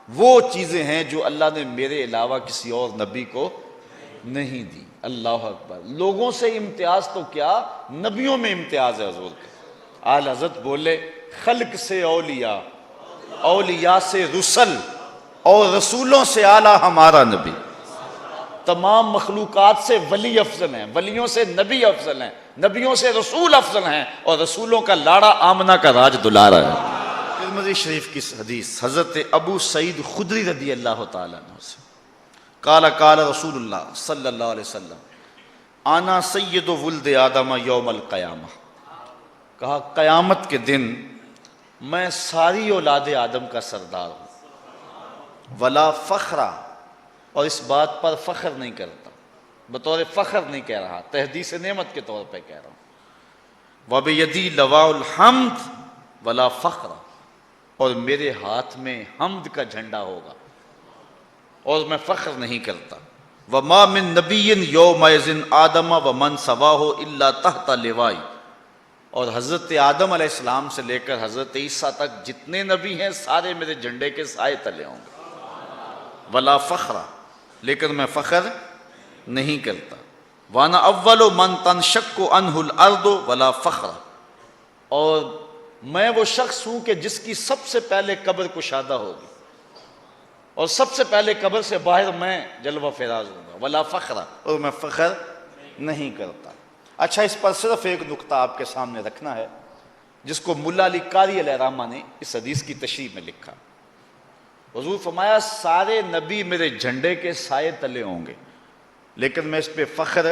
وہ چیزیں ہیں جو اللہ نے میرے علاوہ کسی اور نبی کو نہیں دی۔ اللہ اکبر۔ لوگوں سے امتیاز تو کیا، نبیوں میں امتیاز ہے حضور کا۔ اعلی حضرت بولے خلق سے اولیاء، اولیاء سے رسل، اور رسولوں سے اعلیٰ ہمارا نبی۔ تمام مخلوقات سے ولی افضل ہیں، ولیوں سے نبی افضل ہیں، نبیوں سے رسول افضل ہیں، اور رسولوں کا لاڑا آمنہ کا راج دلارا ہے۔ ترمذی شریف کی حدیث حضرت ابو سعید خدری رضی اللہ تعالیٰ عنہ سے، قال قال رسول اللہ صلی اللہ علیہ وسلم انا سید ولد آدم یوم القیامہ، کہا قیامت کے دن میں ساری اولاد آدم کا سردار ہوں، ولا فخرا، اور اس بات پر فخر نہیں کرتا، بطور فخر نہیں کہہ رہا، تحدیث نعمت کے طور پہ کہہ رہا ہوں، وَبِيَدِي لَوَاءُ الْحَمْدِ وَلَا فَخْرَ، اور میرے ہاتھ میں حمد کا جھنڈا ہوگا اور میں فخر نہیں کرتا، وَمَا مِن نَبِيٍّ يَوْمَئِذٍ آدَمَ وَمَنْ سَوَاهُ إِلَّا تَحْتَ لِوَائِي، اور حضرت آدم علیہ السلام سے لے کر حضرت عیسیٰ تک جتنے نبی ہیں سارے میرے جھنڈے کے سائے تلے ہوں گے، ولا فخرا، لیکن میں فخر نہیں کرتا، وانا اول من تنشق عنہ الارض ولا فخر، اور میں وہ شخص ہوں کہ جس کی سب سے پہلے قبر کشادہ ہوگی، اور سب سے پہلے قبر سے باہر میں جلوہ فراز ہوں گا، ولا فخر، اور میں فخر نہیں کرتا۔ اچھا، اس پر صرف ایک نقطہ آپ کے سامنے رکھنا ہے، جس کو ملا علی قاری علیہ الرحمہ نے اس حدیث کی تشریح میں لکھا۔ حضور فرمایا سارے نبی میرے جھنڈے کے سائے تلے ہوں گے، لیکن میں اس پہ فخر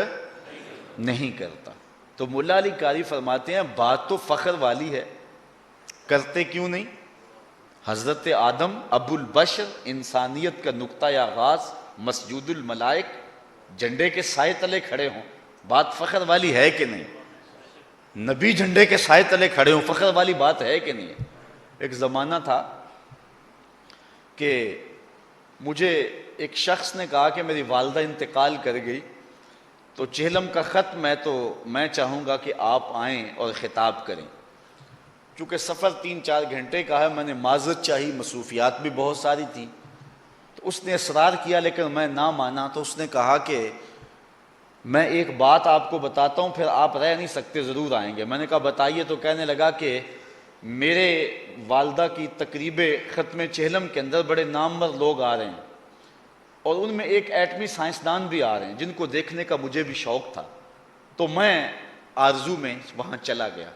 نہیں کرتا۔ تو ملا علی قاری فرماتے ہیں بات تو فخر والی ہے، کرتے کیوں نہیں؟ حضرت آدم ابو البشر، انسانیت کا نقطہ آغاز، مسجود الملائک، جھنڈے کے سائے تلے کھڑے ہوں، بات فخر والی ہے کہ نہیں؟ نبی جھنڈے کے سائے تلے کھڑے ہوں، فخر والی بات ہے کہ نہیں؟ ایک زمانہ تھا کہ مجھے ایک شخص نے کہا کہ میری والدہ انتقال کر گئی، تو چہلم کا ختم ہے، تو میں چاہوں گا کہ آپ آئیں اور خطاب کریں۔ چونکہ سفر 3-4 گھنٹے کا ہے، میں نے معذرت چاہی، مصروفیات بھی بہت ساری تھیں، تو اس نے اصرار کیا لیکن میں نہ مانا۔ تو اس نے کہا کہ میں ایک بات آپ کو بتاتا ہوں، پھر آپ رہ نہیں سکتے، ضرور آئیں گے۔ میں نے کہا بتائیے۔ تو کہنے لگا کہ میرے والدہ کی تقریب ختم چہلم کے اندر بڑے نامور لوگ آ رہے ہیں، اور ان میں ایک ایٹمی سائنسدان بھی آ رہے ہیں جن کو دیکھنے کا مجھے بھی شوق تھا، تو میں آرزو میں وہاں چلا گیا۔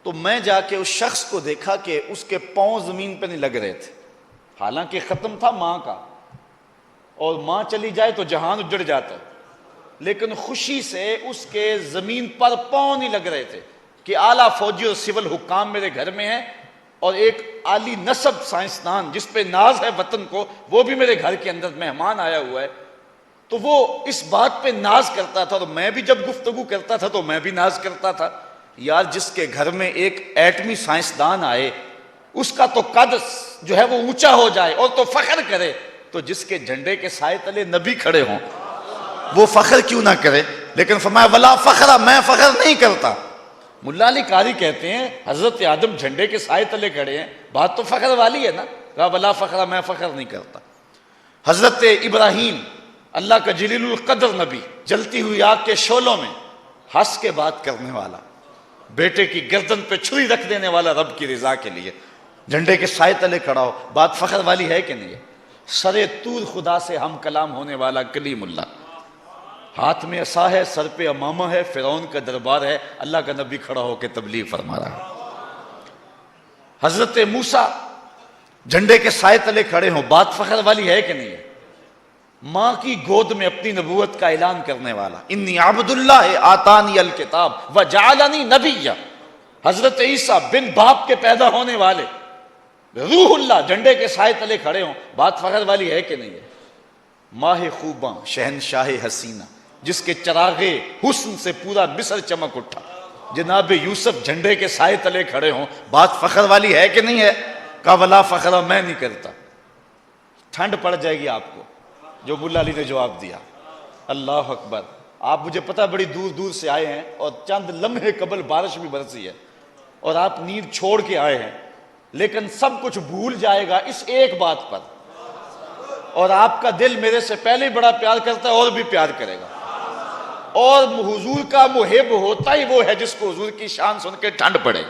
تو میں جا کے اس شخص کو دیکھا کہ اس کے پاؤں زمین پہ نہیں لگ رہے تھے، حالانکہ ختم تھا ماں کا، اور ماں چلی جائے تو جہان اجڑ جاتا ہے، لیکن خوشی سے اس کے زمین پر پاؤں نہیں لگ رہے تھے کہ اعلیٰ فوجی اور سول حکام میرے گھر میں ہیں، اور ایک عالی نسب سائنسدان جس پہ ناز ہے وطن کو، وہ بھی میرے گھر کے اندر مہمان آیا ہوا ہے۔ تو وہ اس بات پہ ناز کرتا تھا، اور میں بھی جب گفتگو کرتا تھا تو میں بھی ناز کرتا تھا، یار جس کے گھر میں ایک ایٹمی سائنسدان آئے، اس کا تو قد جو ہے وہ اونچا ہو جائے اور تو فخر کرے، تو جس کے جھنڈے کے سائے تلے نبی کھڑے ہوں وہ فخر کیوں نہ کرے؟ لیکن فرمایا ولا فخر، میں فخر نہیں کرتا۔ ملا علی قاری کہتے ہیں حضرت آدم جھنڈے کے سائے تلے کھڑے ہیں، بات تو فخر والی ہے نا، کہا ولا فخر، میں فخر نہیں کرتا۔ حضرت ابراہیم، اللہ کا جلیل القدر نبی، جلتی ہوئی آگ کے شعلوں میں ہنس کے بات کرنے والا، بیٹے کی گردن پہ چھری رکھ دینے والا، رب کی رضا کے لیے جھنڈے کے سائے تلے کھڑا ہو، بات فخر والی ہے کہ نہیں ہے؟ سر طور خدا سے ہم کلام ہونے والا کلیم اللہ، ہاتھ میں عصا ہے، سر پہ امامہ ہے، فرعون کا دربار ہے، اللہ کا نبی کھڑا ہو کے تبلیغ فرما رہا ہے۔ حضرت موسیٰ جھنڈے کے سائے تلے کھڑے ہوں، بات فخر والی ہے کہ نہیں ہے؟ ماں کی گود میں اپنی نبوت کا اعلان کرنے والا، انی عبد اللہ آتانی الکتاب وجعلنی نبیا، حضرت عیسیٰ بن باپ کے پیدا ہونے والے، روح اللہ جھنڈے کے سائے تلے کھڑے ہوں، بات فخر والی ہے کہ نہیں ہے؟ ماہ خوباں شہنشاہ حسینہ، جس کے چراغ حسن سے پورا مصر چمک اٹھا، جناب یوسف جھنڈے کے سائے تلے کھڑے ہوں، بات فخر والی ہے کہ نہیں ہے؟ کہا ولا فخر، میں نہیں کرتا۔ ٹھنڈ پڑ جائے گی آپ کو، جو ملا علی نے جواب دیا۔ اللہ اکبر۔ آپ مجھے پتہ بڑی دور دور سے آئے ہیں، اور چند لمحے قبل بارش بھی برسی ہے، اور آپ نیند چھوڑ کے آئے ہیں، لیکن سب کچھ بھول جائے گا اس ایک بات پر اور آپ کا دل میرے سے پہلے ہی بڑا پیار کرتا ہے اور بھی پیار کرے گا، اور حضور کا محب ہوتا ہی وہ ہے جس کو حضور کی شان سن کے ٹھنڈ پڑے۔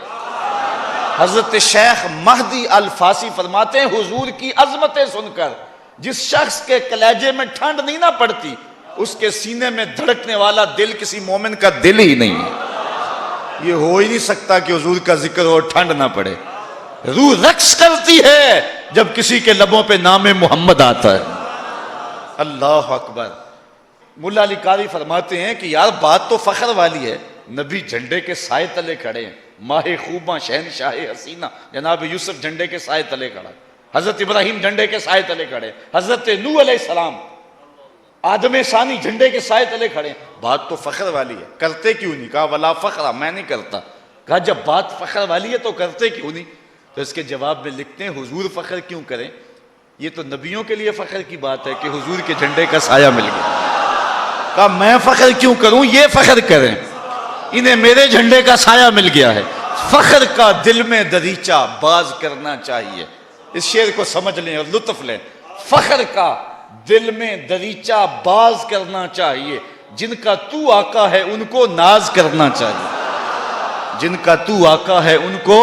حضرت شیخ مہدی الفاسی فرماتے ہیں حضور کی عظمتیں سن کر جس شخص کے کلیجے میں ٹھنڈ نہیں نہ پڑتی، اس کے سینے میں دھڑکنے والا دل کسی مومن کا دل ہی نہیں ہے۔ یہ ہو ہی نہیں سکتا کہ حضور کا ذکر ہو ٹھنڈ نہ پڑے۔ روح رقص کرتی ہے جب کسی کے لبوں پہ نام محمد آتا ہے۔ اللہ اکبر۔ ملا علی قاری فرماتے ہیں کہ یار بات تو فخر والی ہے، نبی جھنڈے کے سائے تلے کھڑے ہیں، ماہ خوباں شہنشاہ حسینہ جناب یوسف جھنڈے کے سائے تلے کھڑا، حضرت ابراہیم جھنڈے کے سائے تلے کھڑے، حضرت نوح علیہ السلام آدم ثانی جھنڈے کے سائے تلے کھڑے۔ بات تو فخر والی ہے، کرتے کیوں نہیں؟ کہا ولا فخر، میں نہیں کرتا۔ کہا جب بات فخر والی ہے تو کرتے کیوں نہیں؟ تو اس کے جواب میں لکھتے ہیں حضور فخر کیوں کریں؟ یہ تو نبیوں کے لیے فخر کی بات ہے کہ حضور کے جھنڈے کا سایہ مل گیا۔ کہا میں فخر کیوں کروں، یہ فخر کریں، انہیں میرے جھنڈے کا سایہ مل گیا ہے۔ فخر کا دل میں دریچہ باز کرنا چاہیے۔ اس شعر کو سمجھ لیں اور لطف لیں۔ فخر کا دل میں دریچہ باز کرنا چاہیے، جن کا تو آقا ہے ان کو ناز کرنا چاہیے، جن کا تو آقا ہے ان کو۔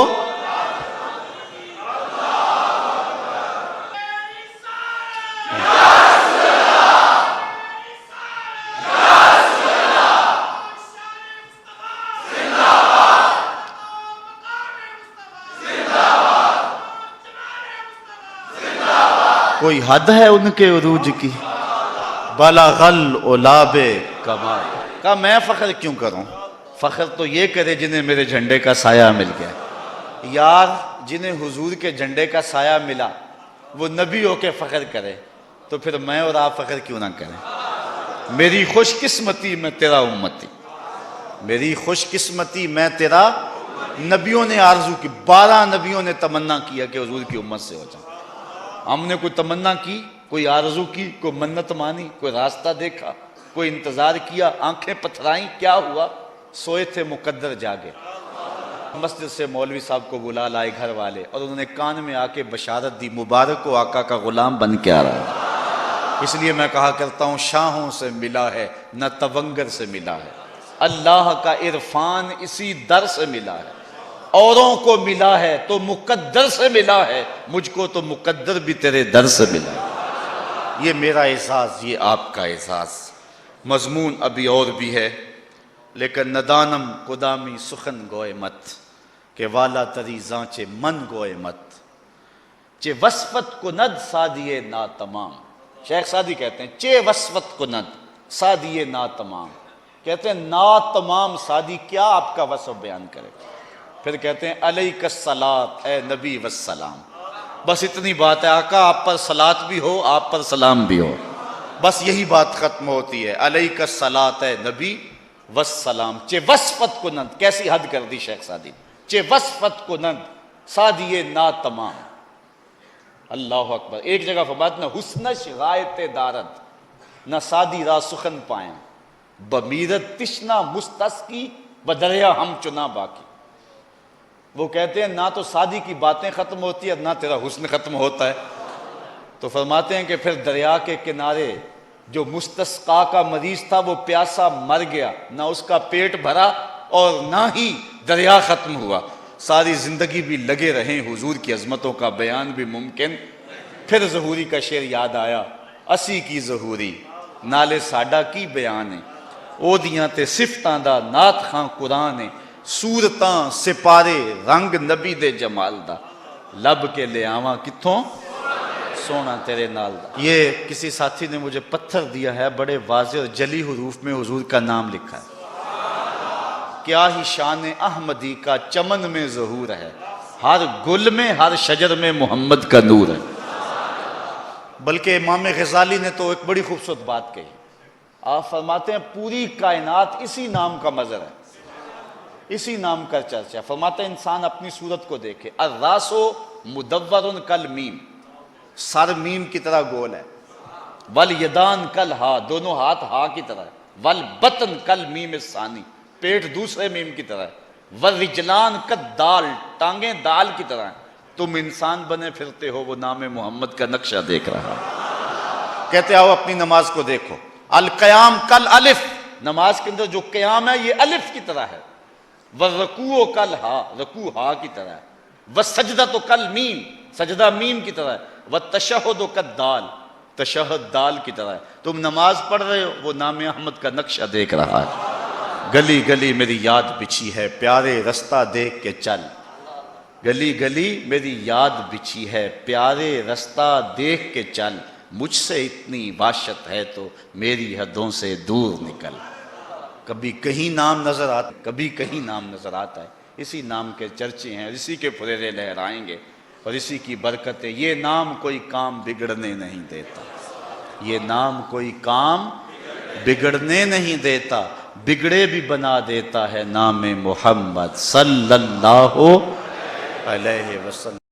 کوئی حد ہے ان کے عروج کی، بلغ العلاب کمال۔ کہا میں فخر کیوں کروں؟ فخر تو یہ کرے جنہیں میرے جھنڈے کا سایہ مل گیا۔ یار جنہیں حضور کے جھنڈے کا سایہ ملا وہ نبی ہو کے فخر کرے تو پھر میں اور آپ فخر کیوں نہ کریں؟ میری خوش قسمتی میں تیرا امتی، میری خوش قسمتی میں تیرا۔ نبیوں نے آرزو کی، 12 نبیوں نے تمنا کیا کہ حضور کی امت سے ہو جائیں۔ ہم نے کوئی تمنا کی، کوئی آرزو کی، کوئی منت مانی، کوئی راستہ دیکھا، کوئی انتظار کیا، آنکھیں پتھرائیں، کیا ہوا؟ سوئے تھے مقدر جاگے۔ مسجد سے مولوی صاحب کو بلا لائے گھر والے اور انہوں نے کان میں آ کے بشارت دی مبارک کو آقا کا غلام بن کے آ رہا ہے۔ اس لیے میں کہا کرتا ہوں شاہوں سے ملا ہے نہ تونگر سے ملا ہے، اللہ کا عرفان اسی در سے ملا ہے، اوروں کو ملا ہے تو مقدر سے ملا ہے، مجھ کو تو مقدر بھی تیرے در سے ملا ہے۔ یہ میرا اعزاز، یہ آپ کا اعزاز۔ مضمون ابھی اور بھی ہے لیکن ندانم قدامی سخن گوئے مت کہ والا تری زانچے من گوئے مت چے وصفت کند سادیے نا تمام۔ شیخ سادی کہتے ہیں چے وصفت کند سادیے نا تمام، کہتے ہیں نا تمام سادی کیا آپ کا وصف بیان کرے۔ پھر کہتے ہیں علیک الصلاۃ اے نبی والسلام، بس اتنی بات ہے آقا آپ پر صلاۃ بھی ہو آپ پر سلام بھی ہو، بس یہی بات ختم ہوتی ہے۔ علیک الصلاۃ اے نبی والسلام چے وصفت کنند، کیسی حد کر دی شیخ سادی، چے وصفت کنند سادیے نا تمام۔ اللہ اکبر۔ ایک جگہ فرماتے ہیں حسنش غایت دارد نہ سادی را سخن پائیں، بمیرت تشنا مستسقی بدریا ہم چنا باقی۔ وہ کہتے ہیں نہ تو سادی کی باتیں ختم ہوتی ہیں نہ تیرا حسن ختم ہوتا ہے، تو فرماتے ہیں کہ پھر دریا کے کنارے جو مستسقا کا مریض تھا وہ پیاسا مر گیا، نہ اس کا پیٹ بھرا اور نہ ہی دریا ختم ہوا، ساری زندگی بھی لگے رہیں حضور کی عظمتوں کا بیان بھی ممکن۔ پھر ظہوری کا شعر یاد آیا، اسی کی ظہوری نالے ساڈا کی بیان ہے، او دیاں تے صفتاں دا نات خاں قرآن ہے، سورتاں سپارے رنگ نبی دے جمال دا، لب کے لے آواں کتھوں سونا تیرے نال دا۔ یہ کسی ساتھی نے مجھے پتھر دیا ہے، بڑے واضح اور جلی حروف میں حضور کا نام لکھا ہے۔ کیا ہی شان احمدی کا چمن میں ظہور ہے، ہر گل میں ہر شجر میں محمد کا نور ہے۔ بلکہ امام غزالی نے تو ایک بڑی خوبصورت بات کہی، آپ فرماتے ہیں پوری کائنات اسی نام کا مظہر ہے، اسی نام کا چرچا ہے۔ فرماتے ہیں انسان اپنی صورت کو دیکھے، الراسو مدور کل میم، سر میم کی طرح گول ہے، والیدان کل ہا، دونوں ہاتھ ہا کی طرح ہے، والبطن کل میم ثانی، پیٹ دوسرے میم کی طرح ہے، والرجلان کل دال، ٹانگیں دال کی طرح ہیں۔ تم انسان بنے پھرتے ہو وہ نام محمد کا نقشہ دیکھ رہا۔ کہتے آؤ اپنی نماز کو دیکھو، القیام کل الف، نماز کے اندر جو قیام ہے یہ الف کی طرح ہے، والرکوع کل ہا، رکوع ہا کی طرح ہے، والسجدہ کل میم، سجدہ میم کی طرح ہے، والتشہد کل دال، تشہد دال کی طرح ہے۔ تم نماز پڑھ رہے ہو، وہ نام احمد کا نقشہ دیکھ رہا ہے، گلی گلی میری یاد بچھی ہے، پیارے رستہ دیکھ کے چل، گلی گلی میری یاد بچھی ہے، پیارے رستہ دیکھ کے چل، مجھ سے اتنی وحشت ہے تو میری حدوں سے دور نکل۔ کبھی کہیں نام نظر آتا، کبھی کہیں نام نظر آتا ہے، اسی نام کے چرچے ہیں، اسی کے پھریرے لہرائیں گے اور اسی کی برکتیں۔ یہ نام کوئی کام بگڑنے نہیں دیتا، یہ نام کوئی کام بگڑنے نہیں دیتا، بگڑے بھی بنا دیتا ہے نام محمد صلی اللہ علیہ وسلم۔